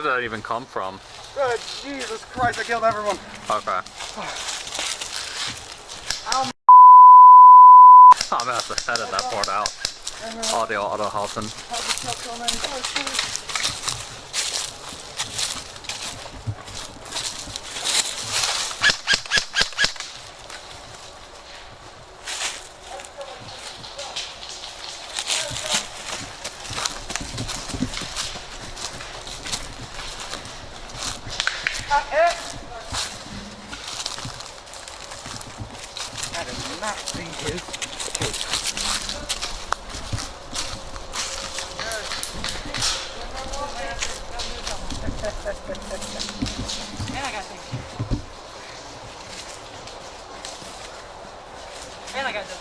did that even come from? Jesus Christ, I killed everyone. Okay. Ow. I'm gonna have to edit that part out. Audio auto halting. That is not the his case. And I got things. And I got this.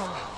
Oh.